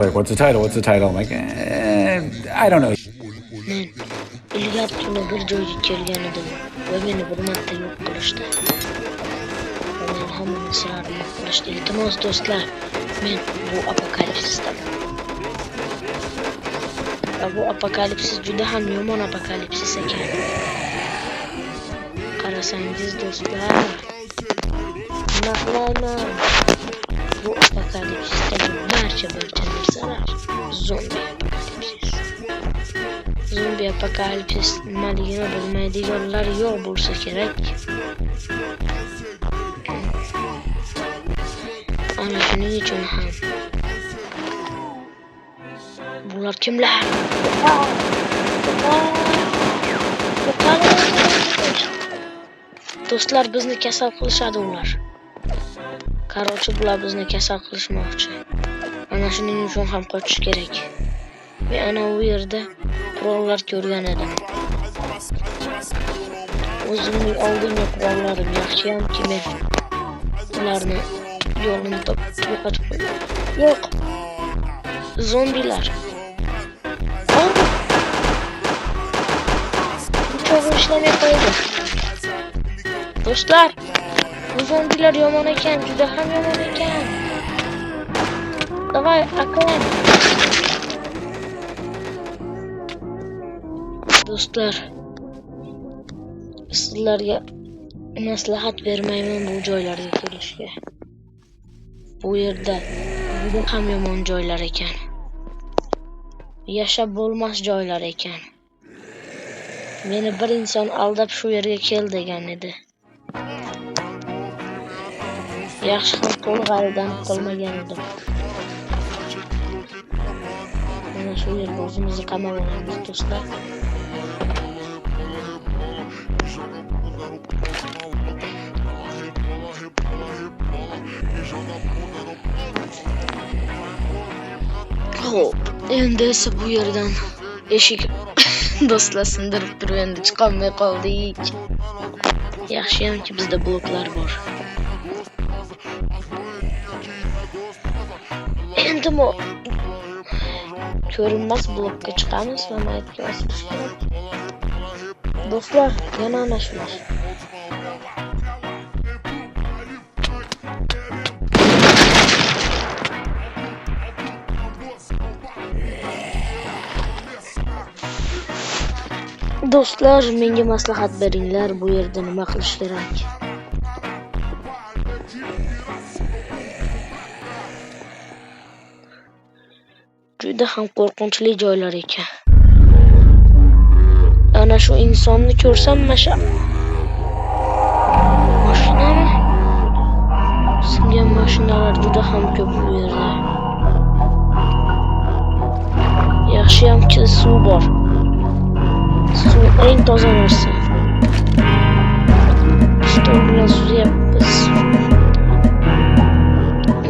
Like, what's the title? What's the title? I'm like, I don't know. Men ilgari tuni bir joyga kelgan edim va meni bir marta yo'q qilishdi. Va men hamma sirlarni yo'q qilishdi. Iltimos do'stlar, men bu apokalipsisdaman. Va bu apokalipsis juda ham yomon apokalipsis ekan. Qarasangiz do'stlar, aniqlayman. Bu apokalipsisdagi barcha narsalar zombi apokalipsis. Zombi apokalipsis nimaligini bilmaydiganlar yo'q bo'lsa kerak. Ana shuning uchun ham bular kimlar? Do'stlar, bizni kasal qilishadi ular. Qarochi bular bizni kasal qilishmoqchi. Ana shuning uchun ham qochish kerak. Men ana u yerda qurollar ko'rgan edim. O'zimning oldimga qurollarim yaxshiyamki men ularni yo'lini topib yo'qotib qo'ydim. Yo'q. Zombilar. Uchoq ishlamay qo'ydi. Do'stlar, bu zombilar yomon ekan, juda ham yomon ekan. Davay, akam. Do'stlar, sizlarga maslahat bermayman bu joylarga kelishga. Bu yerda juda ham yomon joylar ekan. Yashab bo'lmas joylar ekan. Meni bir inson aldab shu yerga kel degan edi. Yaxshi ham to'liq aldanib qolmagan edim. Mana shu yerga o'zimizni qamab olamiz do'stlar. Hop, endi esa bu yerdan eshik do'stlar sindirib turib endi chiqolmay qoldik. Yaxshiyamki bizda bloklar bor. Endi bu ko'rinmas blokka chiqamiz va maytga bosib kerak. Do'stlar, yana ana shular. Do'stlar, menga maslahat beringlar, bu yerda nima qilish kerak? Juda ham qo'rqinchli joylar ekan. Ana shu insonni ko'rsam, mashinami? Singan mashinalar juda ham ko'p bu yerda. Yaxshiyamki suv bor. Suv eng toza narsa. Stol bilan suzyapmiz.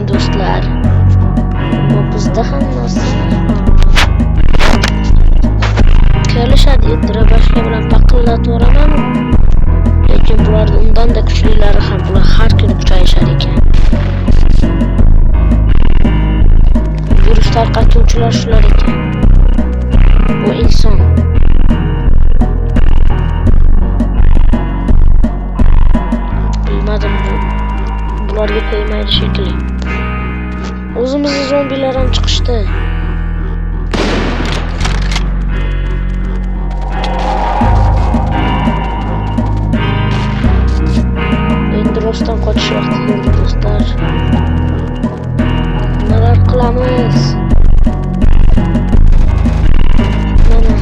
Do'stlar, bu bizda ham narsa. Kelishadi, drabashka bilan paqillataveraman. Lekin bularda undan-da kuchlilari ham, bular har kuni kuchayishar ekan. Virus tarqatuvchilar shular ekan. Bu inson. Bilmadim, bularga tegmaydi shekilli. O'zimizni zombilar ham chiqishdi. Endi rostdan qochish vaqti keldi do'stlar. Nimalar qilamiz? Mana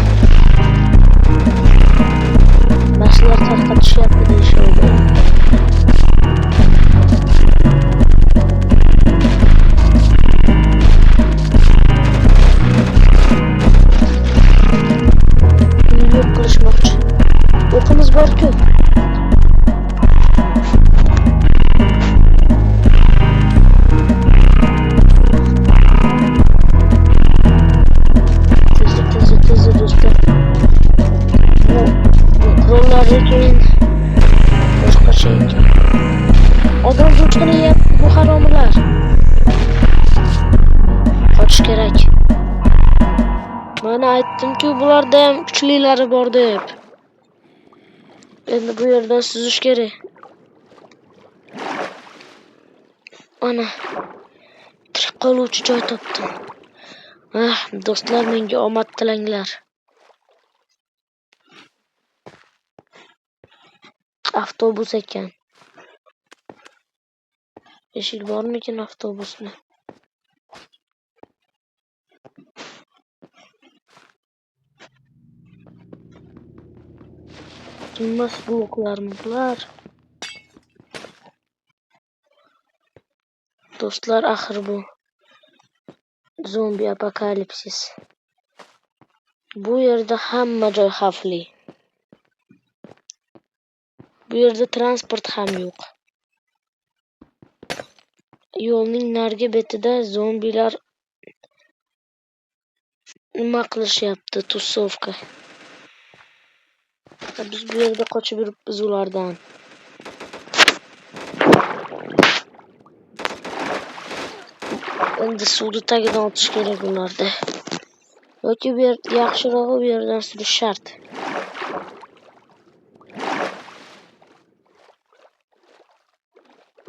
mashinalar tarqatishyapti deyishadi. Yo'q qilishmoqchi. O'qimiz bor-ku. Tezda do'stlar. Bu qurollarga keyin boshqa şey ekan. Odam go'shtini yeyapti bu haromlar. Qochish kerak. Mana aytdim-ku, bularda ham kuchlilari bor deb. Endi bu yerdan suzish kerak. Ana, tirik qoluvchi joy topdim. Do'stlar, menga omad tilanglar. Avtobus ekan. Eshik bormikin avtobusni? Qimmat bloklarmi bular? Do'stlar, axir bu zombi apokalipsis. Bu yerda hamma joy xavfli. Bu yerda transport ham yo'q. Yo'lning narigi betida zombilar nima qilishyapti? Tusovka. Biz bu yerda qochib yuribmiz ulardan. Endi suvni tagidan o'tish kerak ularda. Yoki bu yer yaxshirog'i bu yerdan surish shart.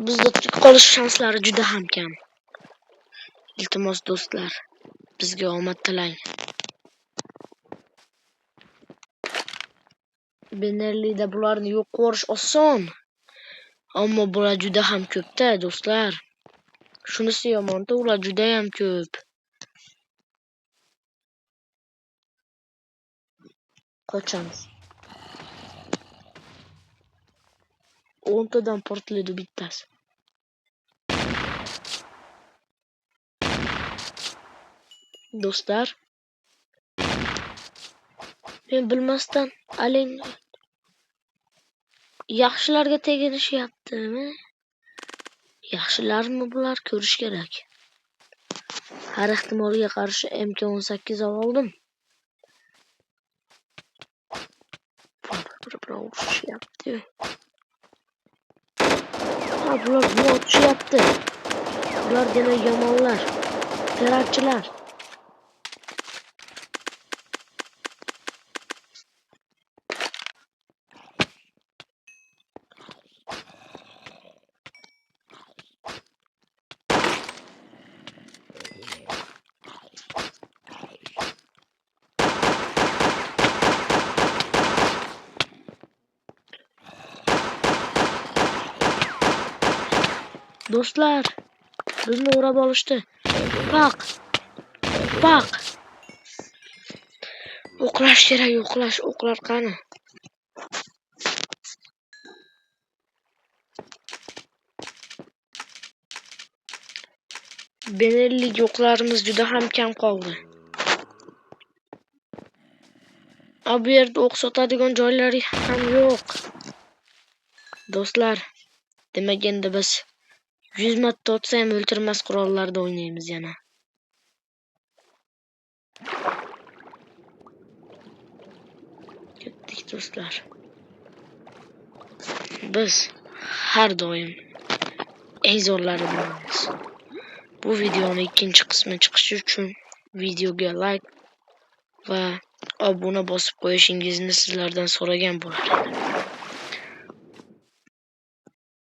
Bizda tirik qolish shanslari juda ham kam. Iltimos do'stlar, bizga omad tilang. Benerlida bularni yo'q qilish oson. Ammo bular juda ham ko'p-da, do'stlar. Shunisi yomon-da, ular juda ham ko'p. Qochamiz. 10 tadan portlaydi bittasi. Do'stlar, men bilmasdan alang yaxshilarga teginishyaptimi? Yaxshilarmi bular, ko'rish kerak. Har ehtimolga qarshi MK18 oldim. Bir urushyapti. Bular nima otishyapti? Bular demak yomonlar, terrorchilar. Do'stlar, bizni o'rab olishdi. Baq. O'qlash kerak, o'qlash. O'qlar qani? Benelli o'qlarimiz juda ham kam qoldi. Bu yerda o'q sotadigan joylari ham yo'q. Do'stlar, demak endi biz 100 marta otsa ham o'ltirmas qurollarda o'ynaymiz yana. Ketdik do'stlar. Biz har doim eng zo'rlari bo'lamiz. Bu videoning ikkinchi qismi chiqishi uchun videoga like va obuna bosib qo'yishingizni sizlardan so'ragan bo'lar edim.